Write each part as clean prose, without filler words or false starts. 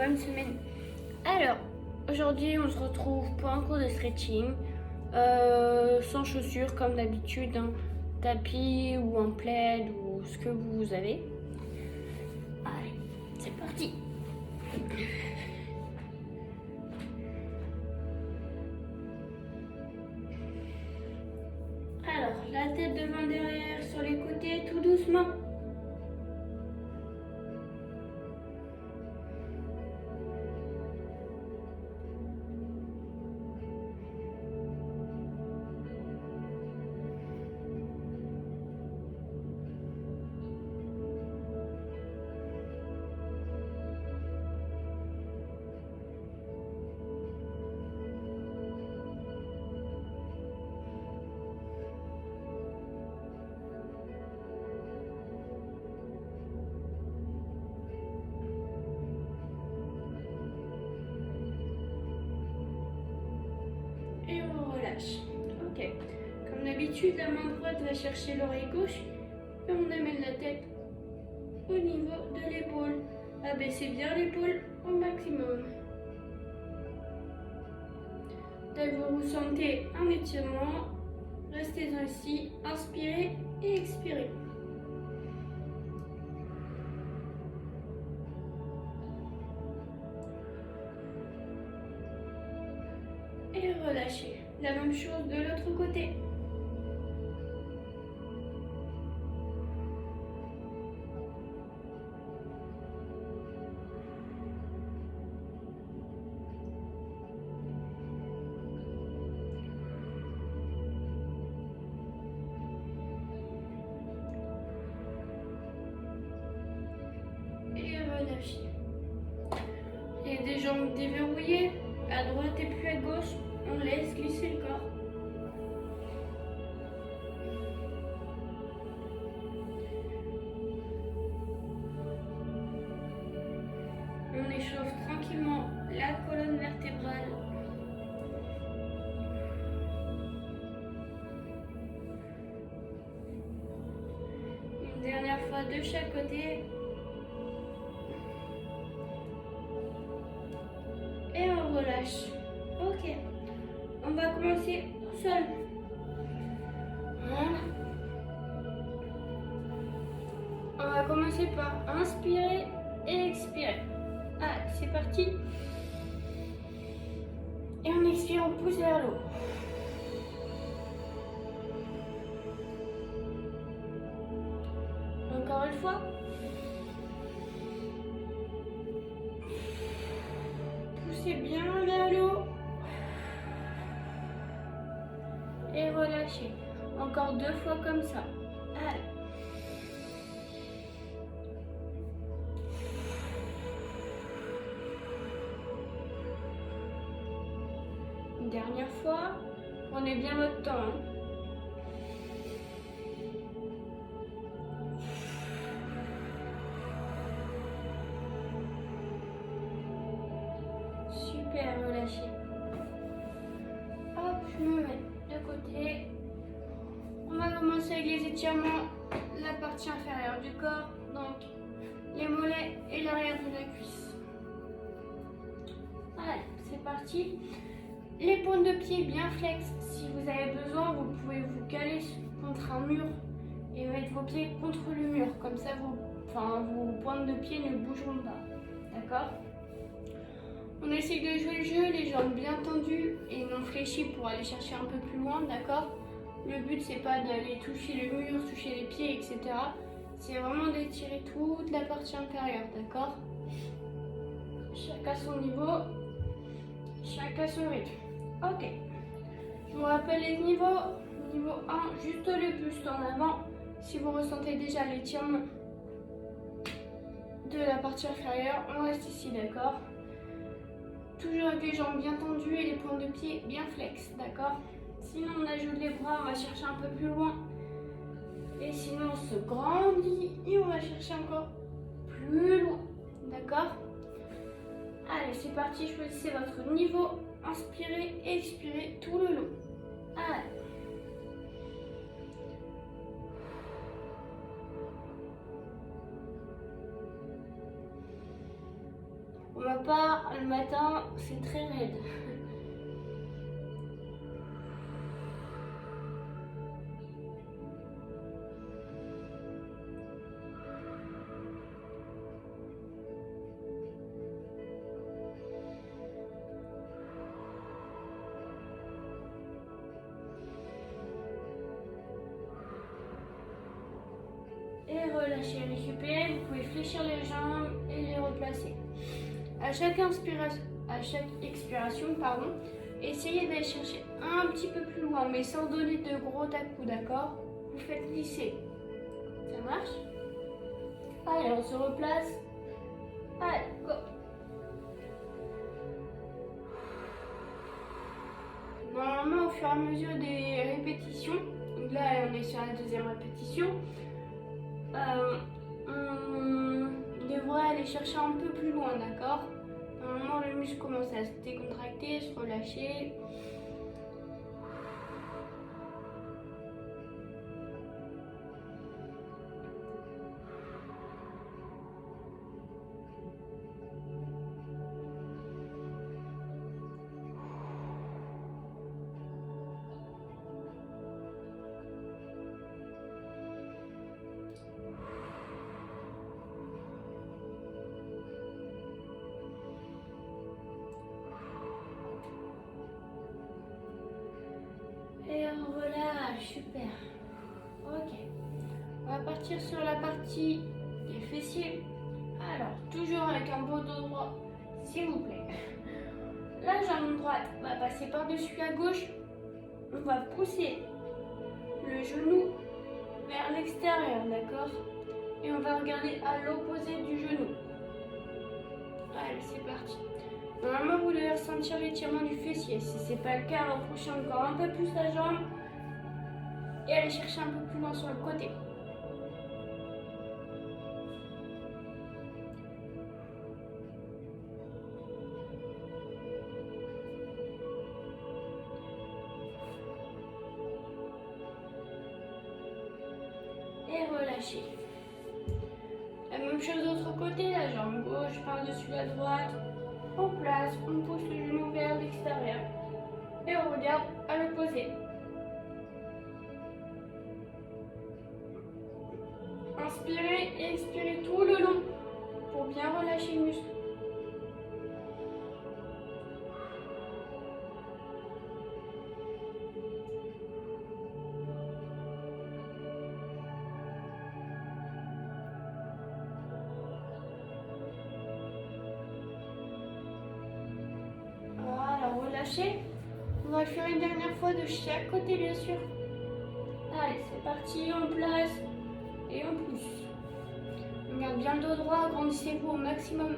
bonne semaine. Alors, aujourd'hui on se retrouve pour un cours de stretching, sans chaussures comme d'habitude, hein, tapis ou un plaid ou ce que vous avez. Allez, c'est parti. Alors, la tête devant derrière sur les côtés tout doucement. Et on relâche. Ok. Comme d'habitude, la main droite va chercher l'oreille gauche et on amène la tête au niveau de l'épaule. Abaissez bien l'épaule au maximum. Dès que vous ressentez un étirement, restez ainsi, inspirez et expirez. Et relâchez. La même chose de l'autre côté. Et relâchez. Il y a des jambes déverrouillées, à droite et puis à gauche. On laisse glisser le corps. On échauffe tranquillement la colonne vertébrale. Une dernière fois de chaque côté. Et on relâche. Ok. On va commencer au sol. Voilà. On va commencer par inspirer et expirer. Allez, c'est parti. Et on expire, on pousse vers l'eau. Encore une fois. Poussez bien vers l'eau. Et relâchez. Encore 2 fois comme ça. Allez. Une dernière fois. Prenez bien votre temps. Hein. Super, relâchez. Hop, je me mets de côté. On va commencer avec les étirements, la partie inférieure du corps, donc les mollets et l'arrière de la cuisse. Allez, c'est parti. Les pointes de pied bien flex. Si vous avez besoin, vous pouvez vous caler contre un mur et mettre vos pieds contre le mur. Comme ça, vos pointes de pied ne bougeront pas. D'accord ? On essaie de jouer le jeu, les jambes bien tendues et non fléchies pour aller chercher un peu plus loin, d'accord ? Le but, c'est pas d'aller toucher le mur, toucher les pieds, etc. C'est vraiment d'étirer toute la partie inférieure, d'accord ? Chacun son niveau, chacun son rythme. Ok. Je vous rappelle les niveaux. Niveau 1, juste le buste en avant. Si vous ressentez déjà l'étirement de la partie inférieure, on reste ici, d'accord ? Toujours avec les jambes bien tendues et les pointes de pied bien flex, d'accord ? Sinon, on ajoute les bras, on va chercher un peu plus loin. Et sinon, on se grandit et on va chercher encore plus loin, d'accord ? Allez, c'est parti, choisissez votre niveau. Inspirez et expirez tout le long. Allez. Pour ma part, le matin, c'est très raide. Et relâchez, récupérez, vous pouvez fléchir les jambes et les replacer. À chaque expiration, essayez d'aller chercher un petit peu plus loin, mais sans donner de gros à-coups, d'accord? Vous faites glisser. Ça marche? Allez, on se replace. Allez, go! Normalement, au fur et à mesure des répétitions, donc là on est sur la deuxième répétition, on devrait aller chercher un peu plus loin, d'accord? Normalement, le muscle commence à se décontracter, se relâcher. Et on relâche, super. Ok. On va partir sur la partie des fessiers. Alors, toujours avec un beau dos droit, s'il vous plaît. La jambe droite va passer par-dessus la gauche. On va pousser le genou vers l'extérieur, d'accord? Et on va regarder à l'opposé du genou. Allez, c'est parti. Normalement, vous devez ressentir l'étirement du fessier. Si ce n'est pas le cas, rapprochez encore un peu plus la jambe et allez chercher un peu plus loin sur le côté. Et relâchez. La même chose de l'autre côté, la jambe gauche par-dessus la droite. On place, on pousse le genou vers l'extérieur et on regarde à l'opposé. Inspirez et expirez tout le long pour bien relâcher le muscle. Relâchez. On va le faire une dernière fois de chaque côté, bien sûr. Allez, c'est parti, on place et on pousse. On garde bien le dos droit, agrandissez-vous au maximum.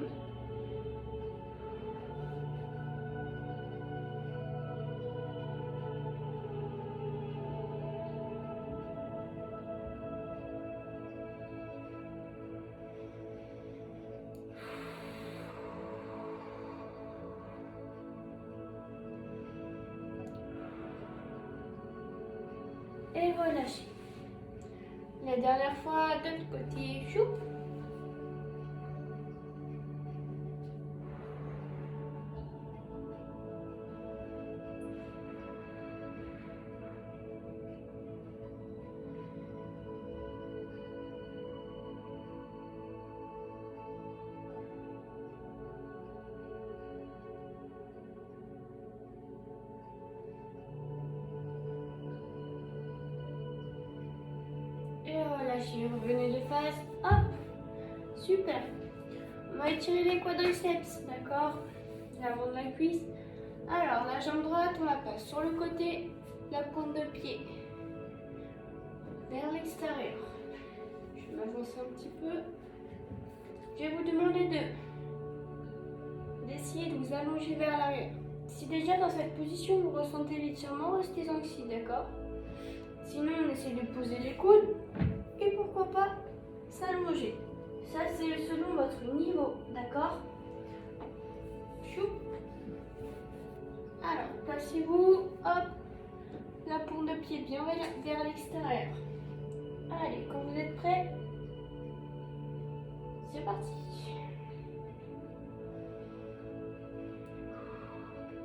Et relâchez. La dernière fois, de l'autre côté, choup. Relâchez, revenez de face, hop, super. On va étirer les quadriceps, d'accord? L'avant de la cuisse. Alors, la jambe droite, on la passe sur le côté, la pointe de pied vers l'extérieur. Je vais m'avancer un petit peu. Je vais vous demander d'essayer de vous allonger vers l'arrière. Si déjà dans cette position vous ressentez l'étirement, restez-en ici, d'accord? Sinon, on essaie de poser les coudes. Et pourquoi pas s'allonger. Ça, c'est selon votre niveau, d'accord? Chou. Alors, placez-vous, hop, la pointe de pied bien vers l'extérieur. Allez, quand vous êtes prêts, c'est parti.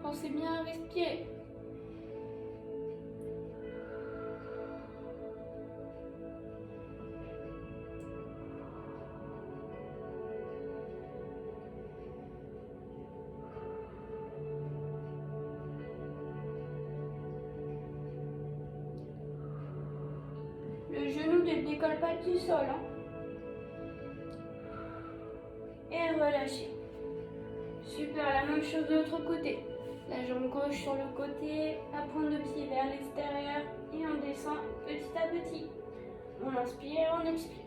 Pensez bien à respirer. Le genou ne décolle pas du sol. Hein. Et relâchez. Super, la même chose de l'autre côté. La jambe gauche sur le côté, la pointe de pied vers l'extérieur et on descend petit à petit. On inspire, on expire.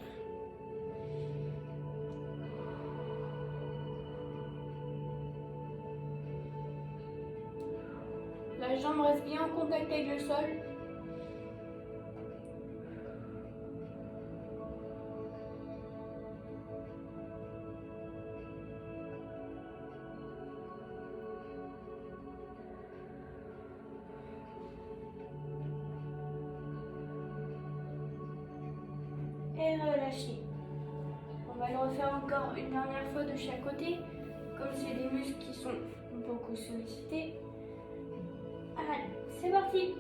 La jambe reste bien en contact avec le sol. Et relâchez. On va le refaire encore une dernière fois de chaque côté, comme c'est des muscles qui sont beaucoup sollicités. Allez, c'est parti.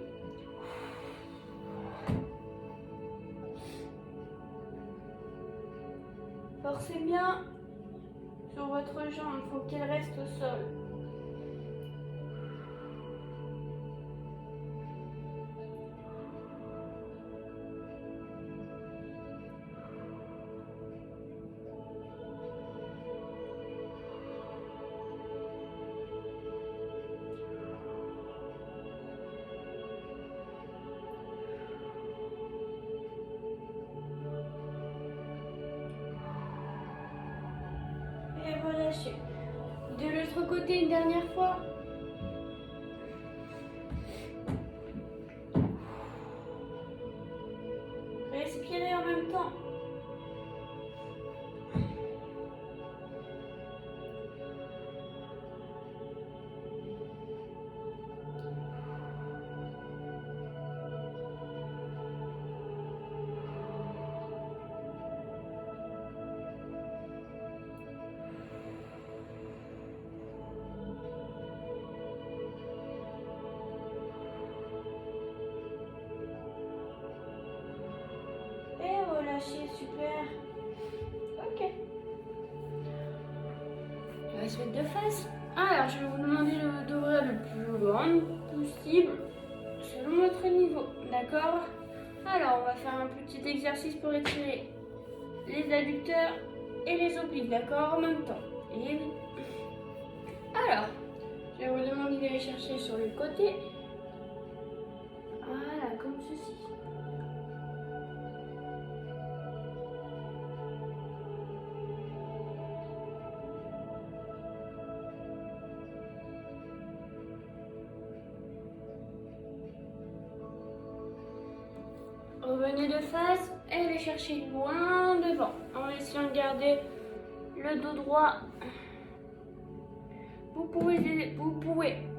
Forcez bien sur votre jambe, il faut qu'elle reste au sol. Et relâchez. De l'autre côté, une dernière fois. Respirez en même temps. Relâchez, super. Ok. On va se mettre de face. Alors, je vais vous demander d'ouvrir le plus grand possible selon votre niveau. D'accord? Alors, on va faire un petit exercice pour étirer les adducteurs et les obliques, d'accord? En même temps. Et oui. Alors, je vais vous demander d'aller chercher sur le côté. Voilà, comme ceci. Revenez de face et allez chercher loin devant en essayant de garder le dos droit. Vous pouvez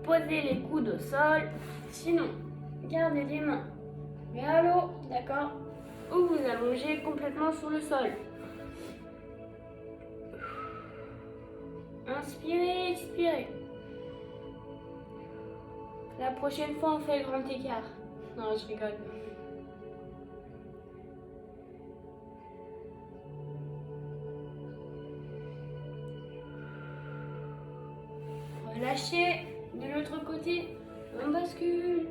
poser les coudes au sol, sinon gardez les mains vers le haut, d'accord? Ou vous allongez complètement sur le sol. Inspirez, expirez. La prochaine fois, on fait le grand écart. Non, je rigole. Relâchez. De l'autre côté, on bascule.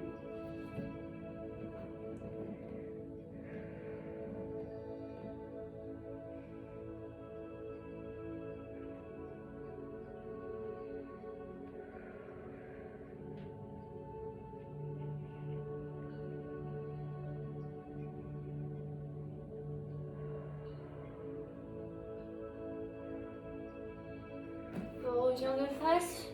On revient de face.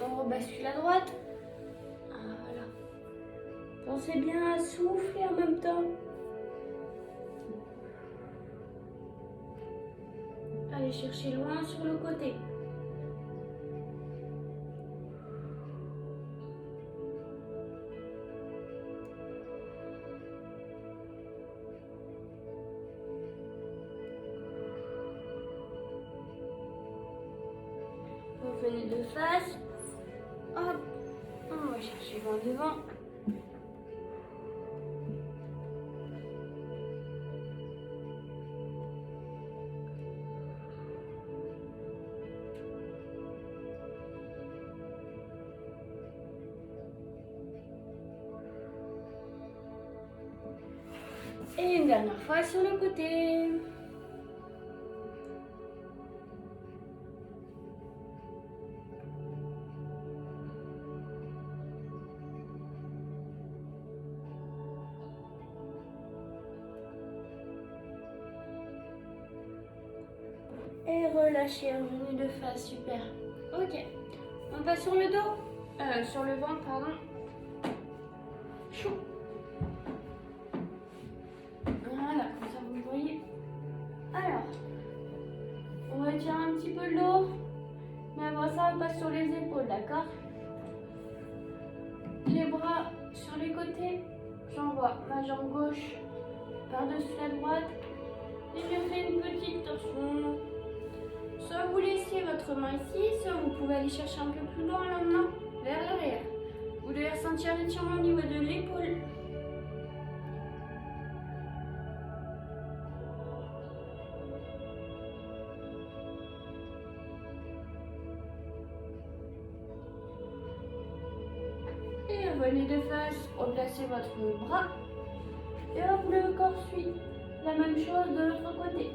On rebascule à droite. Ah, voilà. Pensez bien à souffler en même temps. Allez chercher loin sur le côté. Vous venez de face. Hop. On va chercher loin devant. Et une dernière fois sur le côté. Et relâchez, revenez de face, super. Ok, on passe sur le dos, sur le ventre, pardon. Chou. Voilà, comme ça vous voyez. Alors, on retire un petit peu de l'eau, mais avant ça, on passe sur les épaules, d'accord? Les bras sur les côtés, j'envoie ma jambe gauche par-dessus la droite et je fais une petite torsion. Soit vous laissez votre main ici, soit vous pouvez aller chercher un peu plus loin la main vers l'arrière. Vous devez ressentir l'étirement au niveau de l'épaule. Et revenez de face, replacez votre bras. Et hop, le corps suit. La même chose de l'autre côté.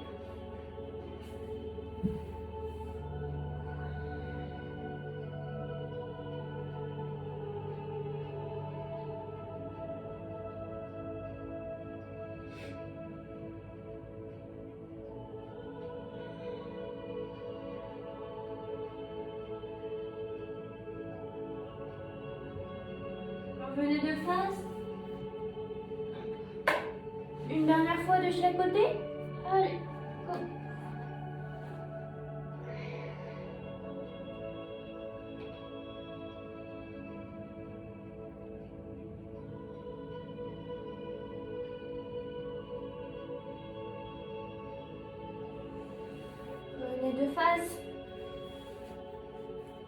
Revenez de face. Une dernière fois de chaque côté. Allez, go. Revenez de face.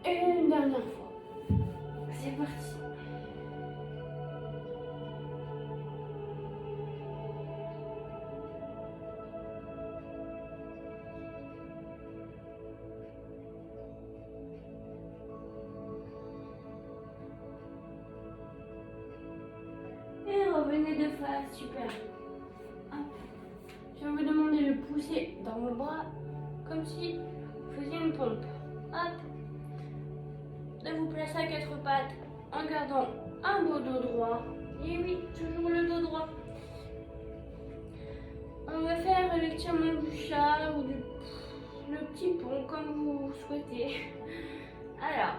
Et une dernière fois. C'est parti. Et revenez de face, super. Hop. Je vais vous demander de pousser dans vos bras comme si vous faisiez une pompe. Hop. De vous placer à quatre pattes en gardant un beau dos droit. Et oui, toujours le dos droit. On va faire l'étirement du chat ou le petit pont comme vous souhaitez. Alors,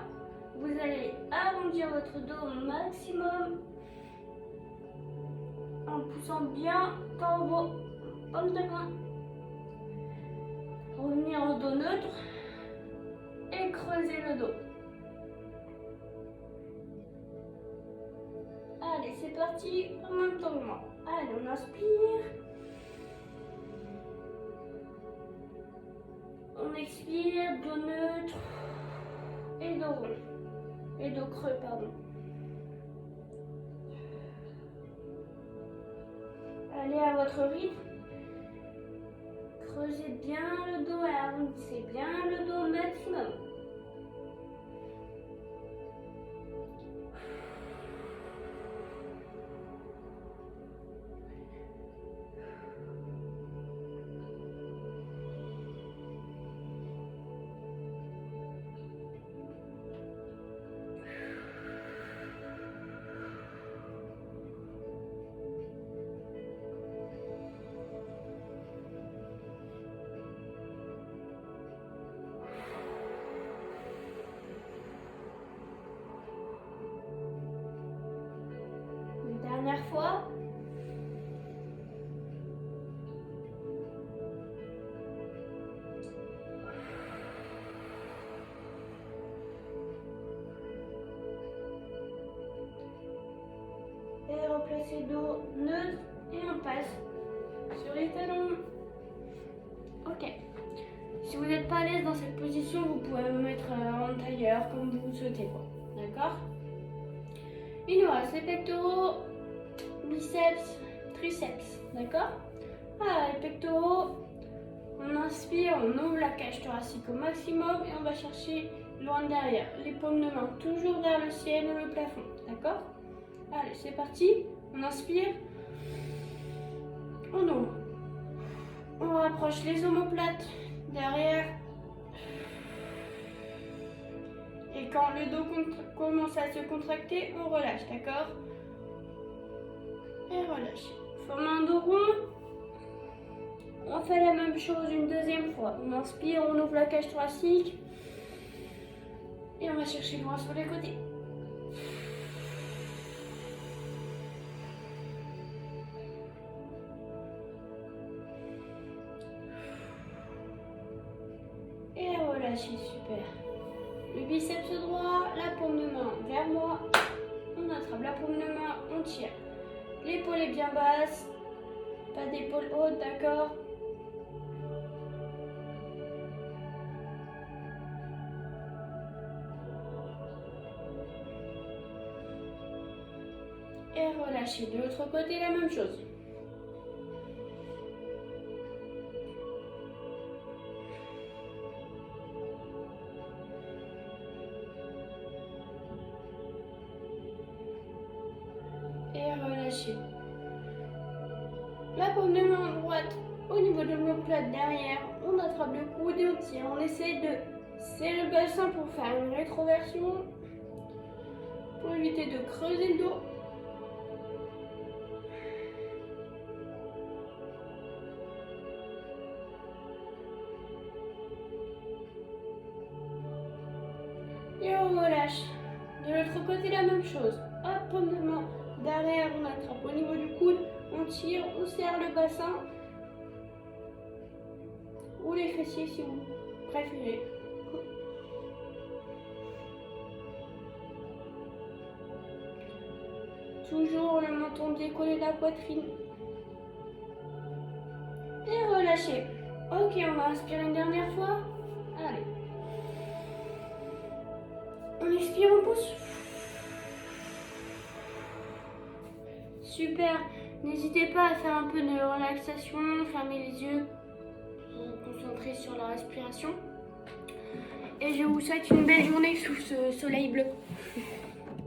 vous allez arrondir votre dos au maximum en poussant bien dans vos paumes de main. Revenir au dos neutre et creuser le dos. Allez, c'est parti en même temps que moi. Allez, on inspire. On expire, dos neutre et dos rond. Et dos creux, pardon. Allez à votre rythme. Creusez bien le dos et arrondissez bien le dos au maximum. fois. Et replacer le dos neutre et on passe sur les talons. Ok. Si vous n'êtes pas à l'aise dans cette position, vous pouvez me mettre en tailleur comme vous le souhaitez. D'accord? Il nous reste les pectoraux, biceps, triceps. D'accord? Voilà, les pectoraux. On inspire, on ouvre la cage thoracique au maximum et on va chercher loin derrière. Les paumes de main toujours vers le ciel ou le plafond. D'accord? Allez, c'est parti. On inspire. On ouvre. On rapproche les omoplates derrière. Et quand le dos commence à se contracter, on relâche, d'accord? Et relâche. Forme un dos rond. On fait la même chose une deuxième fois. On inspire, on ouvre la cage thoracique. Et on va chercher loin sur les côtés. Et relâchez, super. Le biceps droit, la paume de main vers moi. On attrape la paume de main, on tire. L'épaule est bien basse. Pas d'épaule haute, d'accord? Et relâchez. De l'autre côté, la même chose. Et relâchez. La paume de main droite au niveau de l'omoplate derrière. On attrape le coude et on tire. On essaie de serrer le bassin pour faire une rétroversion. Pour éviter de creuser le dos. Et on relâche. De l'autre côté, la même chose. Hop, paume de main derrière, on attrape au niveau du coude, on tire, on serre le bassin. Ou les fessiers si vous préférez. Toujours le menton décollé de la poitrine. Et relâchez. Ok, on va inspirer une dernière fois. Allez. On expire, on pousse. Super. N'hésitez pas à faire un peu de relaxation, fermer les yeux, vous concentrer sur la respiration. Et je vous souhaite une belle journée sous ce soleil bleu.